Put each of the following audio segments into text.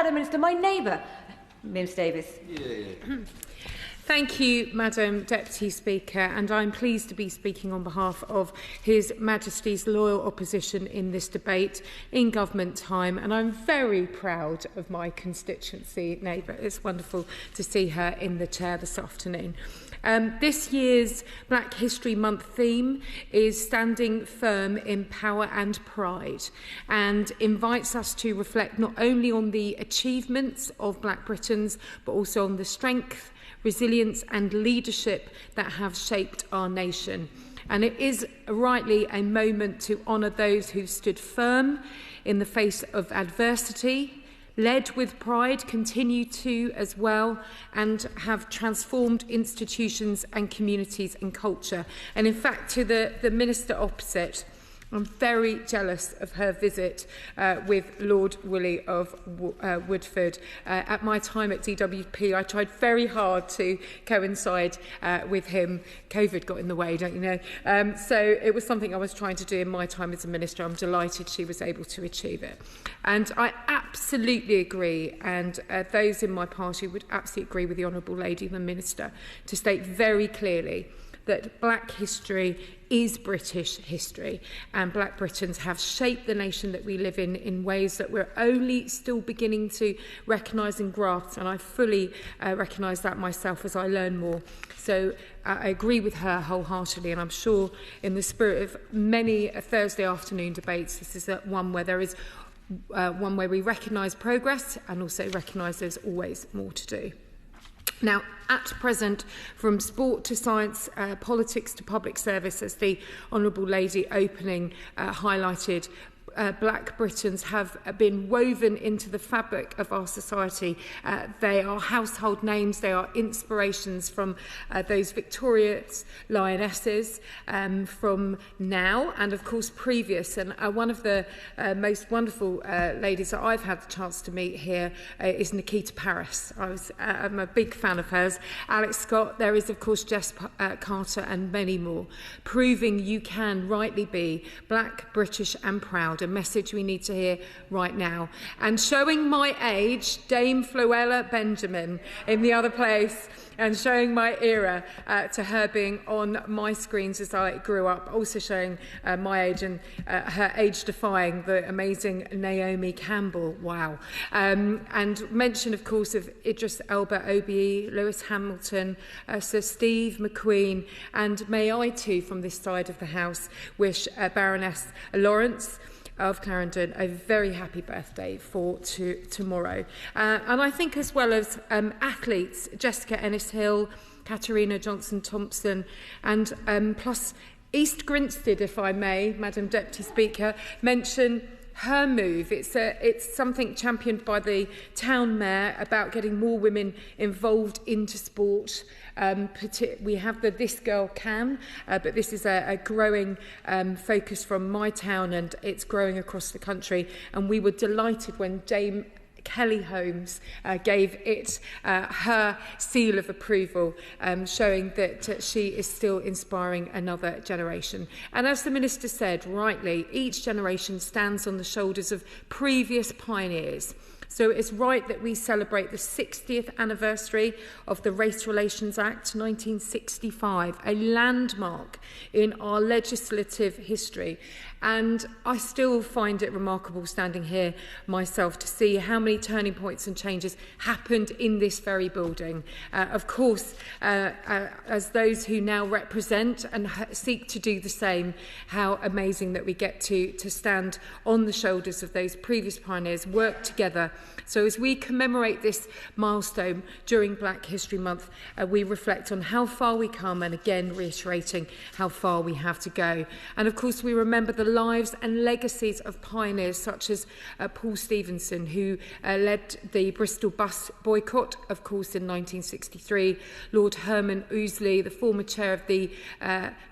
Madam Minister, my neighbour, Mims Davies. Thank you, Madam Deputy Speaker, and I'm pleased to be speaking on behalf of His Majesty's loyal opposition in this debate in government time, and I'm very proud of my constituency neighbour. It's wonderful to see her in the chair this afternoon. This year's Black History Month theme is standing firm in power and pride, and invites us to reflect not only on the achievements of Black Britons, but also on the strength, resilience and leadership that have shaped our nation. And it is rightly a moment to honour those who stood firm in the face of adversity, led with pride, continue to as well, and have transformed institutions and communities and culture. And in fact, to the Minister opposite, I'm very jealous of her visit with Lord Woolley of Woodford. At my time at DWP, I tried very hard to coincide with him. COVID got in the way, don't you know? So it was something I was trying to do in my time as a minister. I'm delighted she was able to achieve it. And I absolutely agree, and those in my party would absolutely agree with the Honourable Lady, the Minister, to state very clearly that Black history is British history, and Black Britons have shaped the nation that we live in ways that we're only still beginning to recognise and grasp, and I fully recognise that myself as I learn more. So I agree with her wholeheartedly, and I'm sure in the spirit of many Thursday afternoon debates, this is one where there is one where we recognise progress and also recognise there's always more to do. Now, at present, from sport to science, politics to public service, as the Honourable Lady opening highlighted, Black Britons have been woven into the fabric of our society. They are household names, they are inspirations from those victorious lionesses from now and of course previous. And one of the most wonderful ladies that I've had the chance to meet here is Nikita Paris. I'm a big fan of hers. Alex Scott, there is of course Jess Carter and many more, proving you can rightly be Black, British and proud. A message we need to hear right now. And showing my age, Dame Floella Benjamin in the other place, and showing my era to her being on my screens as I grew up, also showing my age and her age defying the amazing Naomi Campbell. Wow. And mention, of course, of Idris Elba OBE, Lewis Hamilton, Sir Steve McQueen, and may I too, from this side of the House, wish Baroness Lawrence of Clarendon a very happy birthday for tomorrow. And I think as well as athletes, Jessica Ennis-Hill, Katarina Johnson-Thompson, and plus East Grinstead, if I may, Madam Deputy Speaker, mention her move. It's something championed by the town mayor about getting more women involved into sport. We have the This Girl Can, but this is a growing focus from my town, and it's growing across the country. And we were delighted when Dame Kelly Holmes gave it her seal of approval, showing that she is still inspiring another generation. And as the Minister said rightly, each generation stands on the shoulders of previous pioneers. So it's right that we celebrate the 60th anniversary of the Race Relations Act 1965, a landmark in our legislative history. And I still find it remarkable standing here myself to see how many turning points and changes happened in this very building. Of course, as those who now represent and seek to do the same, how amazing that we get to stand on the shoulders of those previous pioneers, work together. So as we commemorate this milestone during Black History Month, we reflect on how far we come, and again reiterating how far we have to go. And of course we remember the lives and legacies of pioneers such as Paul Stevenson, who led the Bristol bus boycott, of course, in 1963, Lord Herman Ouseley, the former chair of the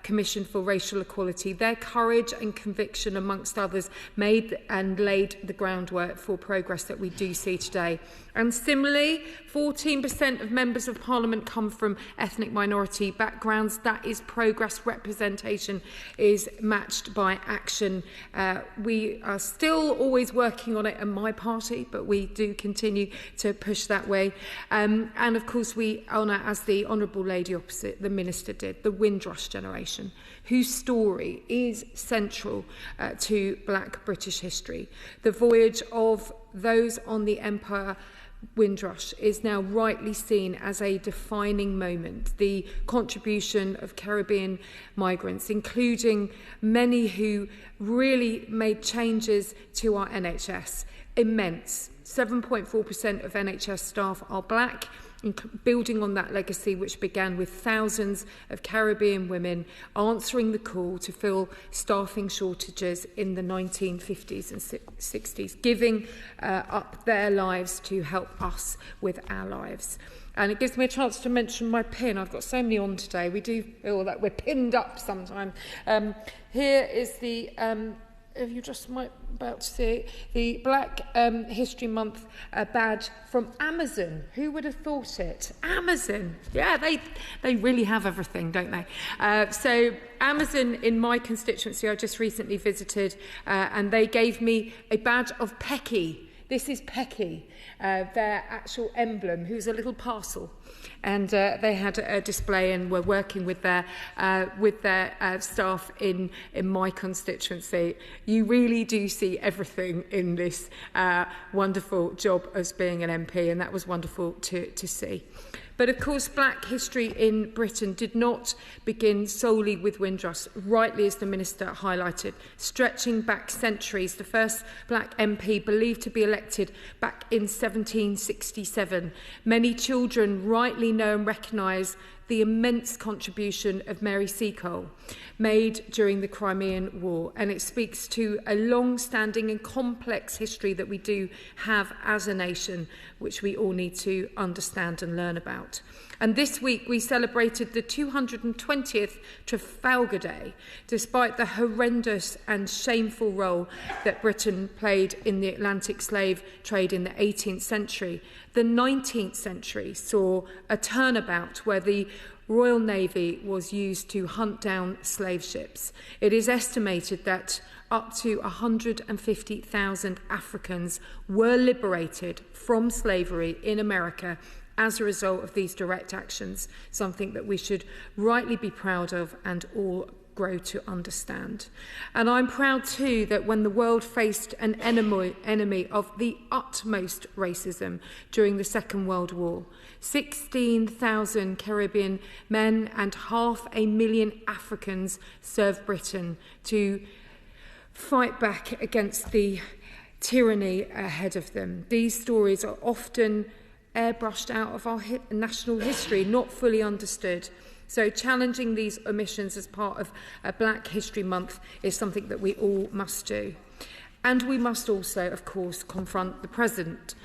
Commission for Racial Equality. Their courage and conviction, amongst others, made and laid the groundwork for progress that we do see today. And similarly, 14% of members of Parliament come from ethnic minority backgrounds. That is progress. Representation is matched by action. We are still always working on it in my party, but we do continue to push that way. And of course, we honour, as the Honourable Lady opposite the Minister did, the Windrush generation, whose story is central to Black British history. The voyage of those on the Empire Windrush is now rightly seen as a defining moment. The contribution of Caribbean migrants, including many who really made changes to our NHS, immense. 7.4% of NHS staff are black, building on that legacy which began with thousands of Caribbean women answering the call to fill staffing shortages in the 1950s and 60s, giving up their lives to help us with our lives. And it gives me a chance to mention my pin. I've got so many on today. We do feel that we're pinned up sometimes. Here is the... if you just might about to see the Black History Month badge from Amazon. Who would have thought it? Amazon. Yeah, they really have everything, don't they? So Amazon in my constituency I just recently visited and they gave me a badge of Pecky. This is Pecky, their actual emblem, who's a little parcel. And they had a display and were working with their staff in my constituency. You really do see everything in this wonderful job as being an MP, and that was wonderful to see. But of course, Black history in Britain did not begin solely with Windrush, rightly as the Minister highlighted, stretching back centuries. The first Black MP believed to be elected back in 1767. Many children rightly know and recognise the immense contribution of Mary Seacole made during the Crimean War, and it speaks to a long-standing and complex history that we do have as a nation, which we all need to understand and learn about. And this week we celebrated the 220th Trafalgar Day, despite the horrendous and shameful role that Britain played in the Atlantic slave trade in the 18th century. The 19th century saw a turnabout where the Royal Navy was used to hunt down slave ships. It is estimated that up to 150,000 Africans were liberated from slavery in America as a result of these direct actions, something that we should rightly be proud of and all grow to understand. And I'm proud too that when the world faced an enemy of the utmost racism during the Second World War, 16,000 Caribbean men and 500,000 Africans served Britain to fight back against the tyranny ahead of them. These stories are often airbrushed out of our national history, not fully understood. So challenging these omissions as part of Black History Month is something that we all must do. And we must also, of course, confront the present.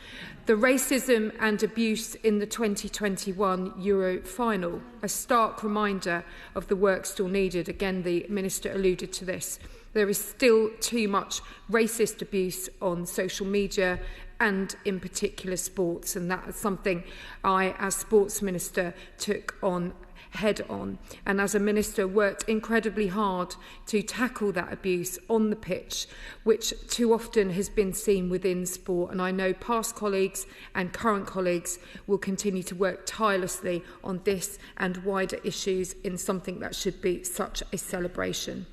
The racism and abuse in the 2021 Euro final, a stark reminder of the work still needed. Again, the Minister alluded to this. There is still too much racist abuse on social media and in particular sports, and that is something I, as Sports Minister, took on head on, and as a minister worked incredibly hard to tackle that abuse on the pitch, which too often has been seen within sport. And I know past colleagues and current colleagues will continue to work tirelessly on this and wider issues in something that should be such a celebration.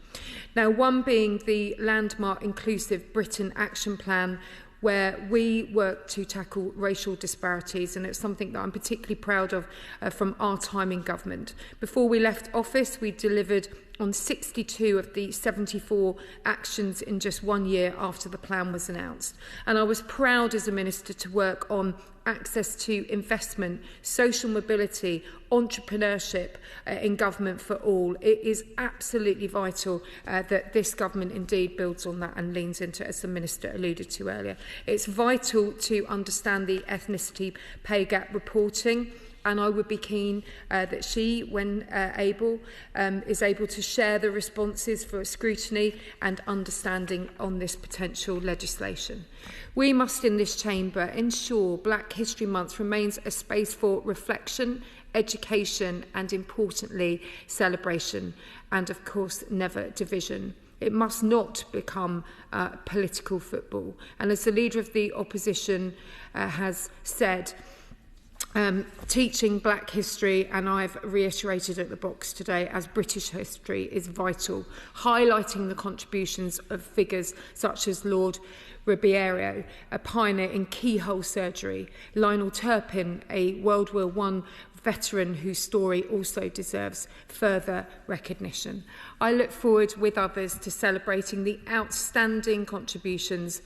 Now, one being the landmark Inclusive Britain Action Plan, where we work to tackle racial disparities, and it's something that I'm particularly proud of from our time in government. Before we left office, we delivered on 62 of the 74 actions in just 1 year after the plan was announced. And I was proud as a minister to work on access to investment, social mobility, entrepreneurship in government for all. It is absolutely vital that this government indeed builds on that and leans into it, as the Minister alluded to earlier. It's vital to understand the ethnicity pay gap reporting and I would be keen that she, when able, is able to share the responses for scrutiny and understanding on this potential legislation. We must in this chamber ensure Black History Month remains a space for reflection, education and, importantly, celebration, and of course never division. It must not become political football. And as the Leader of the Opposition has said, teaching Black history, and I've reiterated at the box today, as British history is vital, highlighting the contributions of figures such as Lord Ribeiro, a pioneer in keyhole surgery, Lionel Turpin, a World War I veteran whose story also deserves further recognition. I look forward with others to celebrating the outstanding contributions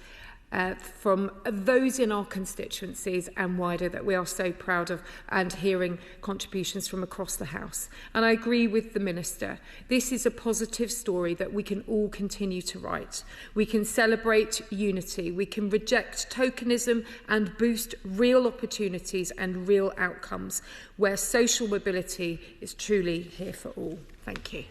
from those in our constituencies and wider that we are so proud of, and hearing contributions from across the House. And I agree with the Minister. This is a positive story that we can all continue to write. We can celebrate unity, we can reject tokenism and boost real opportunities and real outcomes where social mobility is truly here for all. Thank you.